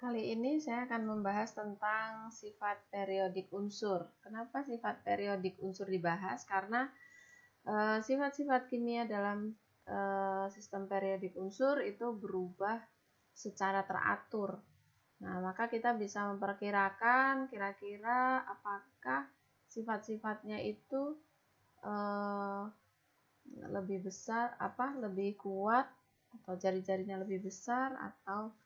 Kali ini saya akan membahas tentang sifat periodik unsur. Kenapa sifat periodik unsur dibahas? Karena sifat-sifat kimia dalam sistem periodik unsur itu berubah secara teratur. Nah, maka kita bisa memperkirakan kira-kira apakah sifat-sifatnya itu lebih besar, lebih kuat, atau jari-jarinya lebih besar, atau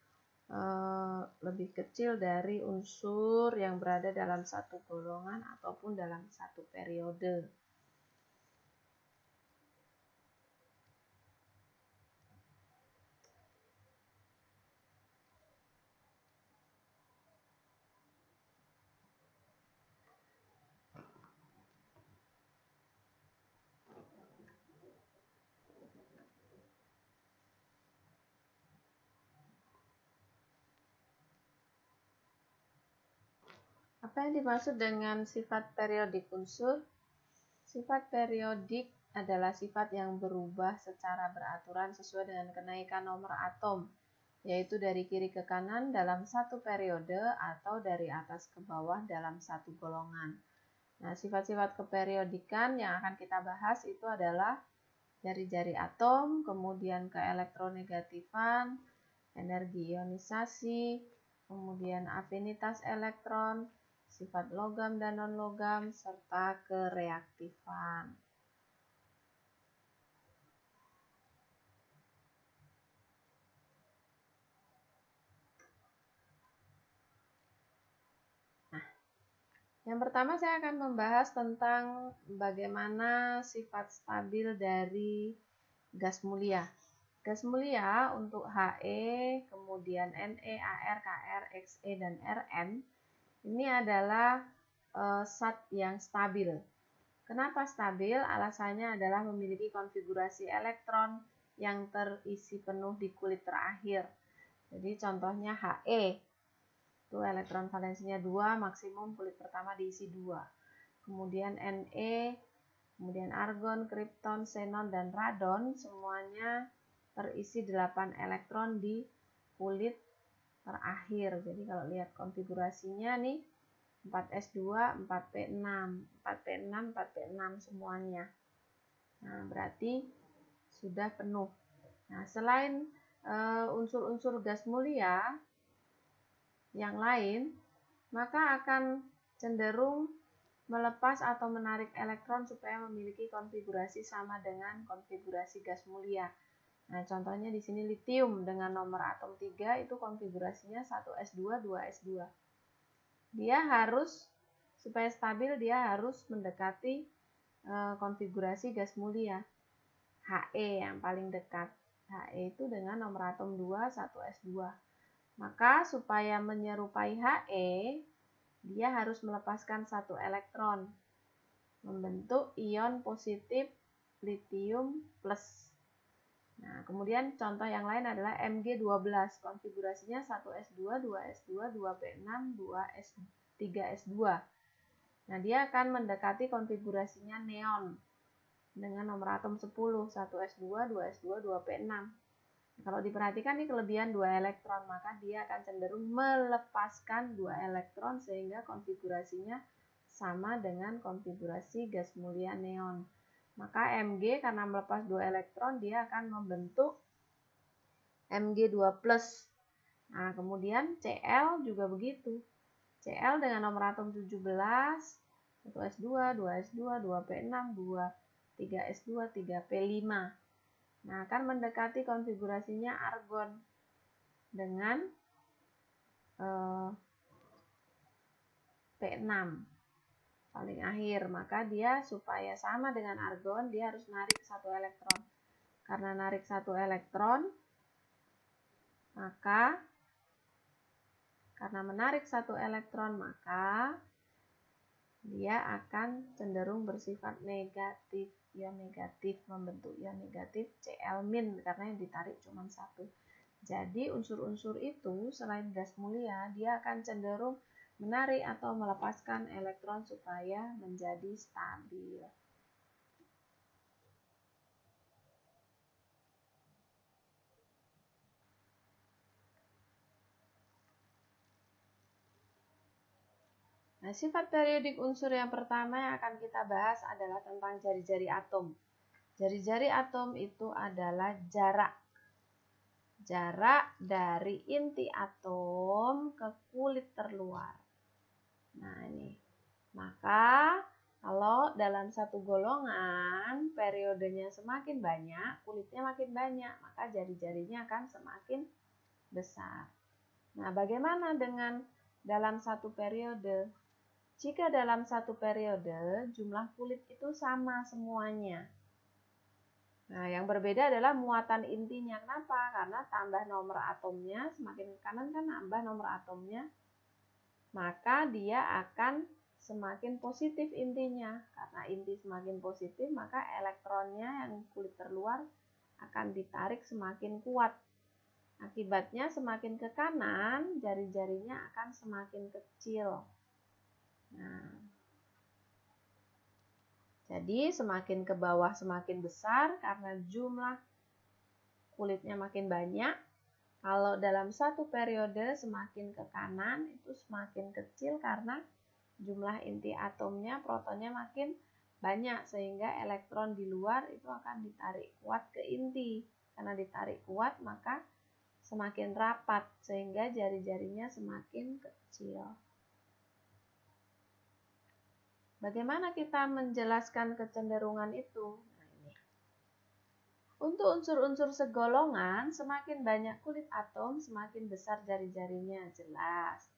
lebih kecil dari unsur yang berada dalam satu golongan ataupun dalam satu periode. Apa yang dimaksud dengan sifat periodik unsur? Sifat periodik adalah sifat yang berubah secara beraturan sesuai dengan kenaikan nomor atom, yaitu dari kiri ke kanan dalam satu periode atau dari atas ke bawah dalam satu golongan. Nah, sifat-sifat keperiodikan yang akan kita bahas itu adalah jari-jari atom, kemudian keelektronegatifan, energi ionisasi, kemudian afinitas elektron, sifat logam dan non-logam, serta kereaktifan. Nah, yang pertama saya akan membahas tentang bagaimana sifat stabil dari gas mulia. Gas mulia untuk He, kemudian Ne, Ar, Kr, Xe, dan Rn ini adalah zat yang stabil. Kenapa stabil? Alasannya adalah memiliki konfigurasi elektron yang terisi penuh di kulit terakhir. Jadi contohnya He, itu elektron valensinya 2, maksimum kulit pertama diisi 2. Kemudian Ne, kemudian argon, kripton, xenon, dan radon semuanya terisi 8 elektron di kulit terakhir. Jadi kalau lihat konfigurasinya nih, 4s2, 4p6, 4p6, 4p6 semuanya. Nah, berarti sudah penuh. Nah, selain unsur-unsur gas mulia yang lain, maka akan cenderung melepas atau menarik elektron supaya memiliki konfigurasi sama dengan konfigurasi gas mulia. Nah, contohnya di sini litium dengan nomor atom 3 itu konfigurasinya 1s2, 2s2. Dia harus, supaya stabil, dia harus mendekati konfigurasi gas mulia. He yang paling dekat. He itu dengan nomor atom 2, 1s2. Maka supaya menyerupai He, dia harus melepaskan satu elektron, membentuk ion positif litium plus. Nah, kemudian contoh yang lain adalah Mg12, konfigurasinya 1s2, 2s2, 2p6, 2s 3s2. Nah, dia akan mendekati konfigurasinya neon dengan nomor atom 10, 1s2, 2s2, 2p6. Kalau diperhatikan ini kelebihan 2 elektron, maka dia akan cenderung melepaskan 2 elektron sehingga konfigurasinya sama dengan konfigurasi gas mulia neon. Maka Mg karena melepas 2 elektron, dia akan membentuk Mg2+. Nah, kemudian Cl juga begitu. Cl dengan nomor atom 17, 1s2, 2s2, 2p6, 2, 3s2, 3p5. Nah, akan mendekati konfigurasinya argon dengan P6 paling akhir. Maka dia supaya sama dengan argon, dia harus narik satu elektron. Karena narik satu elektron, maka karena menarik satu elektron, maka dia akan cenderung bersifat negatif. Ion negatif, membentuk ion negatif Cl- karena yang ditarik cuma satu. Jadi unsur-unsur itu selain gas mulia, dia akan cenderung menarik atau melepaskan elektron supaya menjadi stabil. sifat periodik unsur yang pertama yang akan kita bahas adalah tentang jari-jari atom. Jari-jari atom itu adalah jarak dari inti atom ke kulit terluar. Nah, ini. Maka kalau dalam satu golongan periodenya semakin banyak, kulitnya makin banyak, maka jari-jarinya akan semakin besar. Nah, bagaimana dengan dalam satu periode? Jika dalam satu periode jumlah kulit itu sama semuanya. Nah, yang berbeda adalah muatan intinya. Kenapa? Karena tambah nomor atomnya, semakin ke kanan kan nambah nomor atomnya, maka dia akan semakin positif intinya. Karena inti semakin positif, maka elektronnya yang kulit terluar akan ditarik semakin kuat. Akibatnya semakin ke kanan, jari-jarinya akan semakin kecil. Nah, jadi semakin ke bawah semakin besar karena jumlah kulitnya makin banyak. Kalau dalam satu periode semakin ke kanan itu semakin kecil karena jumlah inti atomnya, protonnya makin banyak sehingga elektron di luar itu akan ditarik kuat ke inti. Karena ditarik kuat maka semakin rapat sehingga jari-jarinya semakin kecil. Bagaimana kita menjelaskan kecenderungan itu? Nah, ini. Untuk unsur-unsur segolongan, semakin banyak kulit atom, semakin besar jari-jarinya, jelas.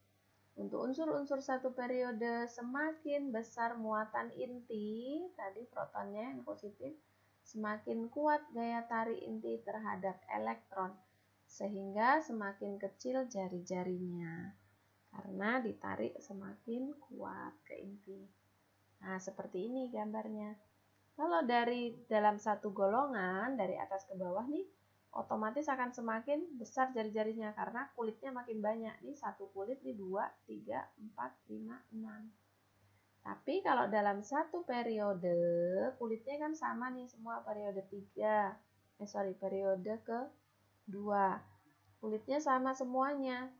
Untuk unsur-unsur satu periode, semakin besar muatan inti, tadi protonnya yang positif, semakin kuat gaya tarik inti terhadap elektron, sehingga semakin kecil jari-jarinya, karena ditarik semakin kuat ke inti. Nah, seperti ini gambarnya. Kalau dari dalam satu golongan, dari atas ke bawah nih, otomatis akan semakin besar jari-jarinya karena kulitnya makin banyak. Nih satu kulit nih 2, 3, 4, 5, 6. Tapi kalau dalam satu periode, kulitnya kan sama nih semua periode periode ke-2. Kulitnya sama semuanya.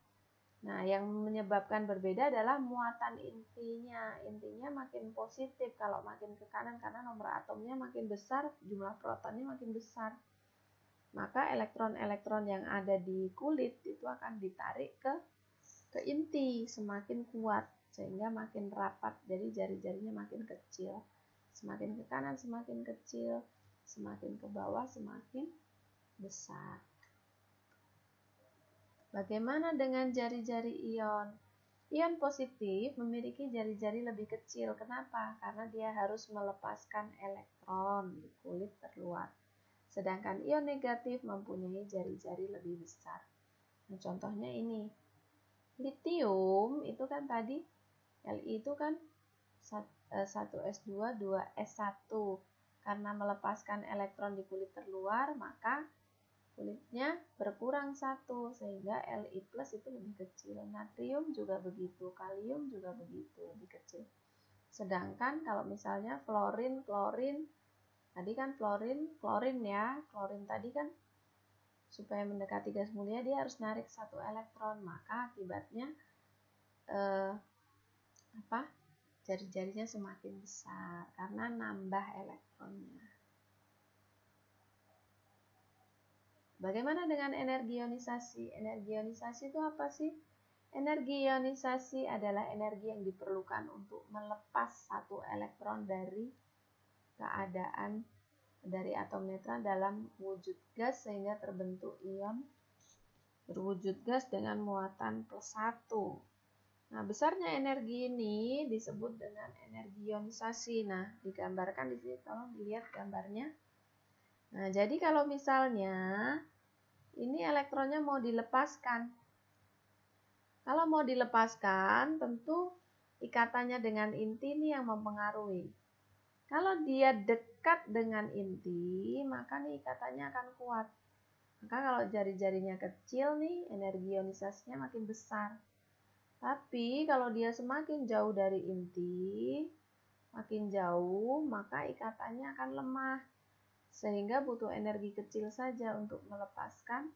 Nah, yang menyebabkan berbeda adalah muatan intinya. Intinya makin positif kalau makin ke kanan karena nomor atomnya makin besar, jumlah protonnya makin besar. Maka elektron-elektron yang ada di kulit itu akan ditarik ke inti semakin kuat sehingga makin rapat. Jadi jari-jarinya makin kecil. Semakin ke kanan semakin kecil, semakin ke bawah semakin besar. Bagaimana dengan jari-jari ion? Ion positif memiliki jari-jari lebih kecil. Kenapa? Karena dia harus melepaskan elektron di kulit terluar. Sedangkan ion negatif mempunyai jari-jari lebih besar. Nah, contohnya ini. Litium itu kan tadi, Li itu kan 1s2, 2s1. Karena melepaskan elektron di kulit terluar, maka kulitnya berkurang 1 sehingga Li plus itu lebih kecil. Natrium juga begitu, kalium juga begitu, lebih kecil. Sedangkan kalau misalnya fluorin, tadi kan klorin ya, klorin tadi kan supaya mendekati gas mulia dia harus narik 1 elektron, maka akibatnya jari-jarinya semakin besar karena nambah elektronnya. Bagaimana dengan energi ionisasi? Energi ionisasi itu apa sih? Energi ionisasi adalah energi yang diperlukan untuk melepas 1 elektron dari keadaan dari atom netral dalam wujud gas sehingga terbentuk ion berwujud gas dengan muatan +1. Nah, besarnya energi ini disebut dengan energi ionisasi. Nah, digambarkan di sini, tolong dilihat gambarnya. Nah, jadi kalau misalnya ini elektronnya mau dilepaskan. Kalau mau dilepaskan, tentu ikatannya dengan inti ini yang mempengaruhi. Kalau dia dekat dengan inti, maka nih ikatannya akan kuat. Maka kalau jari-jarinya kecil nih, energi ionisasinya makin besar. Tapi kalau dia semakin jauh dari inti, makin jauh, maka ikatannya akan lemah. Sehingga butuh energi kecil saja untuk melepaskan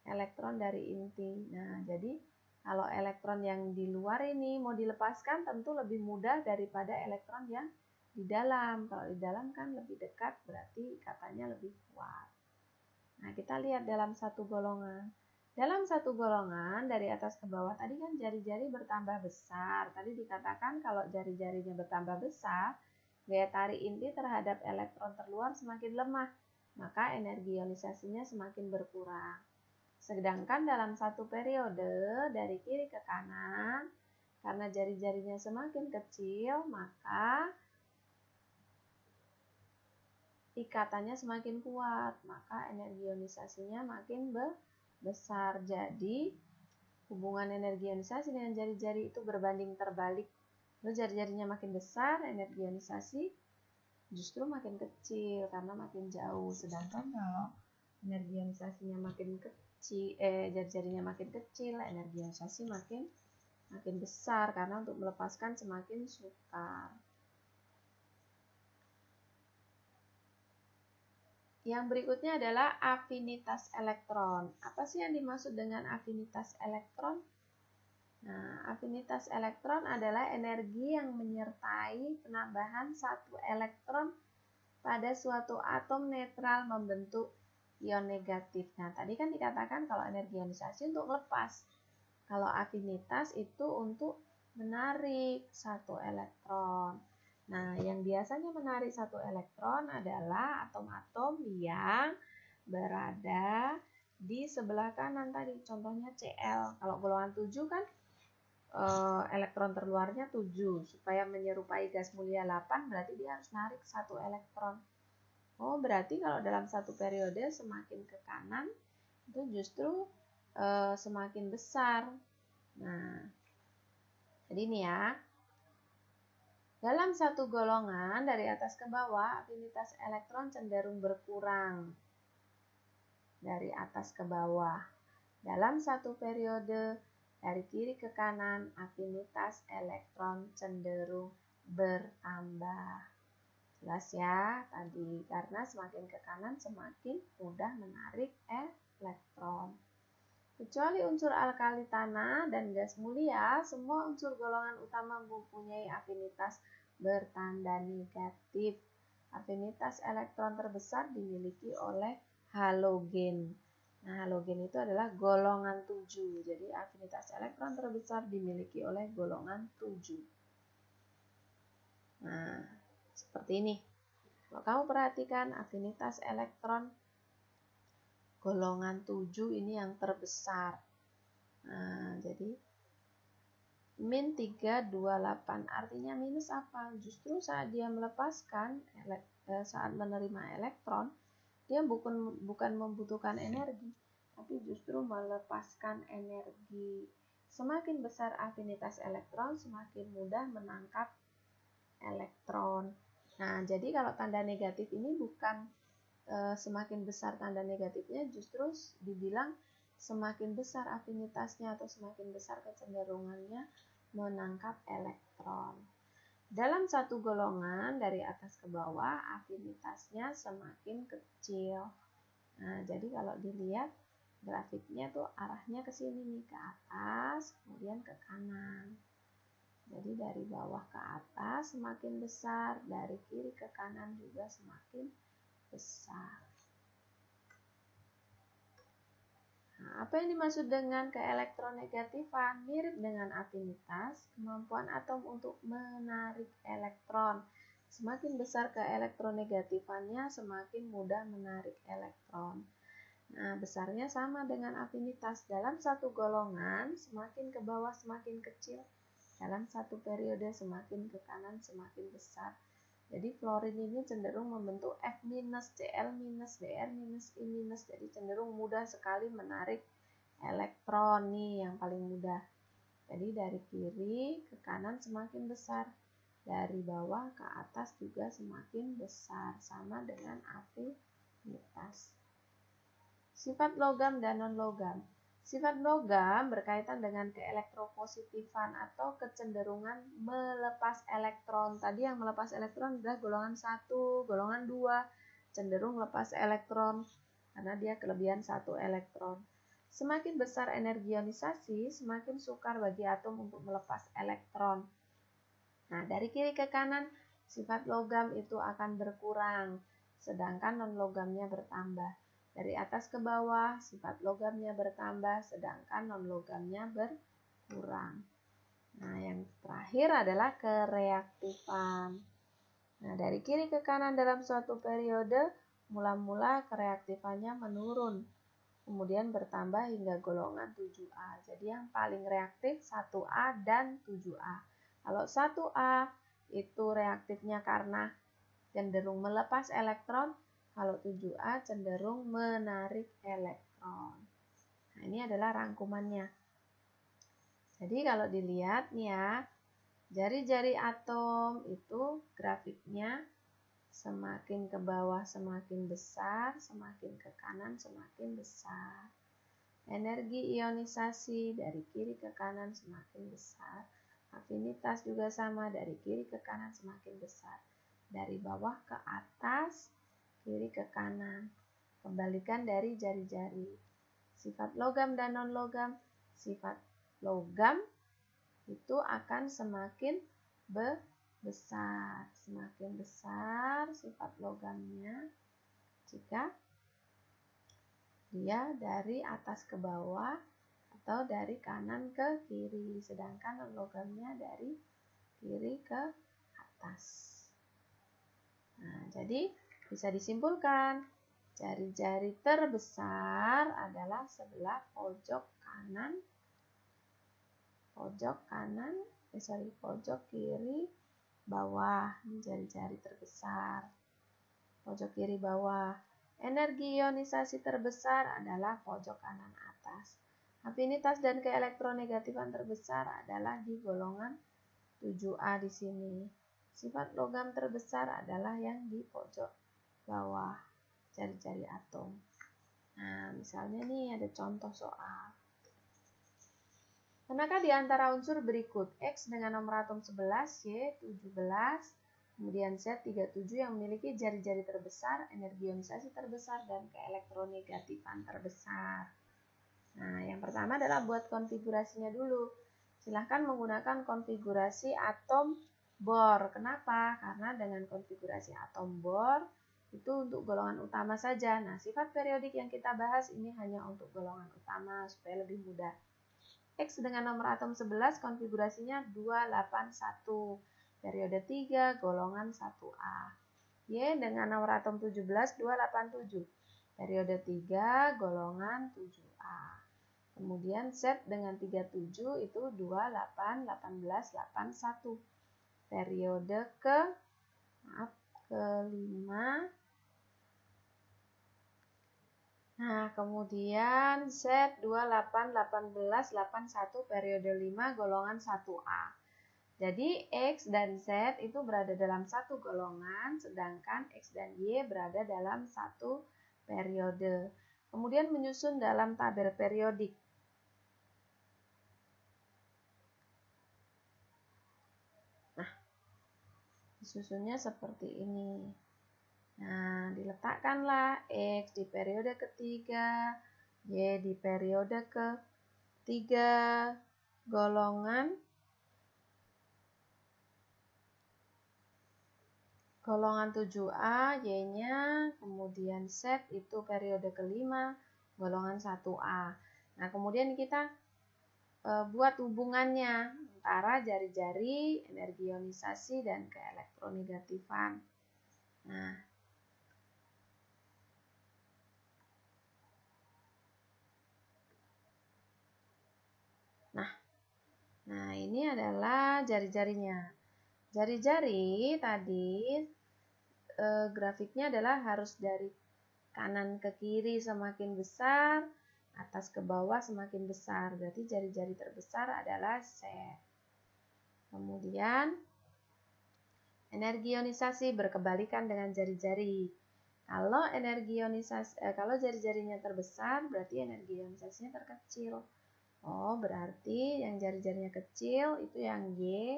elektron dari inti. Nah, jadi Kalau elektron yang di luar ini mau dilepaskan tentu lebih mudah daripada elektron yang di dalam. Kalau di dalam kan lebih dekat, berarti ikatan lebih kuat. Nah, kita lihat dalam satu golongan. Dalam satu golongan dari atas ke bawah tadi kan jari-jari bertambah besar. Tadi dikatakan kalau jari-jarinya bertambah besar, gaya tarik inti terhadap elektron terluar semakin lemah, maka energi ionisasinya semakin berkurang. Sedangkan dalam satu periode dari kiri ke kanan, karena jari-jarinya semakin kecil, maka ikatannya semakin kuat, maka energi ionisasinya makin besar. Jadi, hubungan energi ionisasi dengan jari-jari itu berbanding terbalik. Lalu jari-jarinya makin besar, energi ionisasi justru makin kecil karena makin jauh. Sedangkan kalau energi ionisasinya makin kecil, jari-jarinya makin kecil, energi ionisasi makin besar karena untuk melepaskan semakin sukar. Yang berikutnya adalah afinitas elektron. Apa sih yang dimaksud dengan afinitas elektron? Nah, afinitas elektron adalah energi yang menyertai penambahan satu elektron pada suatu atom netral membentuk ion negatif. Nah, tadi kan dikatakan kalau energi ionisasi untuk melepas. Kalau afinitas itu untuk menarik satu elektron. Nah, yang biasanya menarik satu elektron adalah atom-atom yang berada di sebelah kanan tadi. Contohnya Cl. Kalau golongan 7 kan elektron terluarnya 7. Supaya menyerupai gas mulia 8 berarti dia harus narik satu elektron. Oh, berarti kalau dalam satu periode semakin ke kanan itu justru semakin besar. Nah, jadi ini ya. Dalam satu golongan dari atas ke bawah, afinitas elektron cenderung berkurang dari atas ke bawah. Dalam satu periode dari kiri ke kanan, afinitas elektron cenderung bertambah. Jelas ya tadi, karena semakin ke kanan semakin mudah menarik elektron. Kecuali unsur alkali tanah dan gas mulia, semua unsur golongan utama mempunyai afinitas bertanda negatif. Afinitas elektron terbesar dimiliki oleh halogen. Nah, halogen itu adalah golongan 7. Jadi, afinitas elektron terbesar dimiliki oleh golongan 7. Nah, seperti ini. Kalau kamu perhatikan afinitas elektron golongan 7 ini yang terbesar. Nah, jadi min 328 artinya minus apa? Justru saat dia melepaskan, saat menerima elektron, dia bukan membutuhkan energi, tapi justru melepaskan energi. Semakin besar afinitas elektron, semakin mudah menangkap elektron. Nah, jadi kalau tanda negatif ini bukan semakin besar tanda negatifnya, justru dibilang semakin besar afinitasnya atau semakin besar kecenderungannya menangkap elektron. Dalam satu golongan dari atas ke bawah, afinitasnya semakin kecil. Nah, jadi kalau dilihat grafiknya tuh arahnya ke sini nih, ke atas, kemudian ke kanan. Jadi dari bawah ke atas semakin besar, dari kiri ke kanan juga semakin besar. Nah, apa yang dimaksud dengan keelektronegatifan? Mirip dengan afinitas, kemampuan atom untuk menarik elektron. Semakin besar keelektronegatifannya, semakin mudah menarik elektron. Nah, besarnya sama dengan afinitas. Dalam satu golongan, semakin ke bawah semakin kecil. Dalam satu periode, semakin ke kanan semakin besar. Jadi fluorin ini cenderung membentuk F-, Cl-, Br-, I-. Jadi cenderung mudah sekali menarik elektron nih yang paling mudah. Jadi dari kiri ke kanan semakin besar. Dari bawah ke atas juga semakin besar. Sama dengan afinitas. Sifat logam dan non-logam. Sifat logam berkaitan dengan keelektropositifan atau kecenderungan melepas elektron. Tadi yang melepas elektron adalah golongan 1, golongan 2 cenderung lepas elektron karena dia kelebihan 1 elektron. Semakin besar energi ionisasi, semakin sukar bagi atom untuk melepas elektron. Nah, dari kiri ke kanan, sifat logam itu akan berkurang, sedangkan non-logamnya bertambah. Dari atas ke bawah, sifat logamnya bertambah, sedangkan non-logamnya berkurang. Nah, yang terakhir adalah kereaktifan. Nah, dari kiri ke kanan dalam suatu periode, mula-mula kereaktifannya menurun, kemudian bertambah hingga golongan 7A. Jadi yang paling reaktif 1A dan 7A. Kalau 1A itu reaktifnya karena cenderung melepas elektron, kalau 7A cenderung menarik elektron. Nah, ini adalah rangkumannya. Jadi kalau dilihat nih ya, jari-jari atom itu grafiknya semakin ke bawah semakin besar, semakin ke kanan semakin besar. Energi ionisasi dari kiri ke kanan semakin besar. Afinitas juga sama, dari kiri ke kanan semakin besar. Dari bawah ke atas, kiri ke kanan. Kembalikan dari jari-jari. Sifat logam dan non-logam. Sifat logam itu akan semakin besar. Semakin besar sifat logamnya jika dia dari atas ke bawah atau dari kanan ke kiri, sedangkan non-logamnya dari kiri ke atas. Nah, jadi bisa disimpulkan jari-jari terbesar adalah sebelah pojok kiri bawah. Ini jari-jari terbesar. Pojok kiri bawah. Energi ionisasi terbesar adalah pojok kanan atas. Afinitas dan keelektronegatifan terbesar adalah di golongan 7A di sini. Sifat logam terbesar adalah yang di pojok bawah, jari-jari atom. Nah, misalnya nih ada contoh soal. Manakah di antara unsur berikut X dengan nomor atom 11, Y 17, kemudian Z 37 yang memiliki jari-jari terbesar, energi ionisasi terbesar, dan keelektronegatifan terbesar? Nah, yang pertama adalah buat konfigurasinya dulu. Silahkan menggunakan konfigurasi atom Bohr. Kenapa? Karena dengan konfigurasi atom Bohr itu untuk golongan utama saja. Nah, sifat periodik yang kita bahas ini hanya untuk golongan utama supaya lebih mudah. X dengan nomor atom 11 konfigurasinya 281, periode 3, golongan 1A. Y dengan nomor atom 17, 287, periode 3, golongan 7A. Kemudian Z dengan 37 itu 28, 18, 81, periode kelima. Nah, kemudian Z 28, 18, 81, periode 5, golongan 1A. Jadi X dan Z itu berada dalam satu golongan, sedangkan X dan Y berada dalam satu periode. Kemudian menyusun dalam tabel periodik. Nah, disusunnya seperti ini. Nah, diletakkanlah X di periode ketiga, Y di periode ketiga, golongan 7A, Y-nya, kemudian Z itu periode kelima, golongan 1A. Nah, kemudian kita buat hubungannya antara jari-jari, energi ionisasi, dan keelektronegatifan. Nah, ini adalah jari-jarinya. Jari-jari tadi grafiknya adalah harus dari kanan ke kiri semakin besar, atas ke bawah semakin besar. Berarti jari-jari terbesar adalah Z. Kemudian energi ionisasi berkebalikan dengan jari-jari. Kalau kalau jari-jarinya terbesar, berarti energi ionisasinya terkecil. Oh, berarti yang jari-jarinya kecil itu yang Y,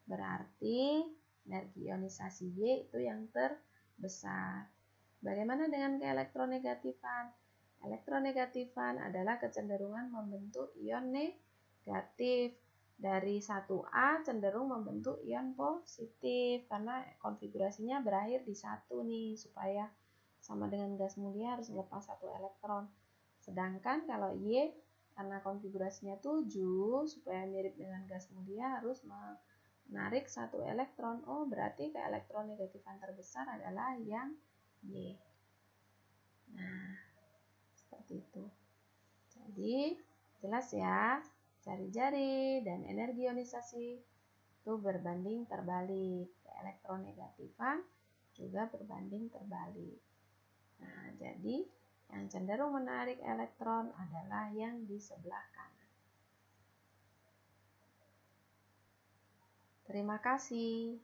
berarti energi ionisasi Y itu yang terbesar. Bagaimana dengan keelektronegatifan? Elektronegatifan adalah kecenderungan membentuk ion negatif. Dari 1A cenderung membentuk ion positif karena konfigurasinya berakhir di 1 nih, supaya sama dengan gas mulia harus lepas 1 elektron. Sedangkan kalau Y karena konfigurasinya 7, supaya mirip dengan gas mulia harus menarik 1 elektron. Oh, berarti keelektronegatifan terbesar adalah yang Y. Nah, seperti itu. Jadi, jelas ya, jari-jari dan energi ionisasi itu berbanding terbalik. Elektronegatifan juga berbanding terbalik. Nah, jadi yang cenderung menarik elektron adalah yang di sebelah kanan. Terima kasih.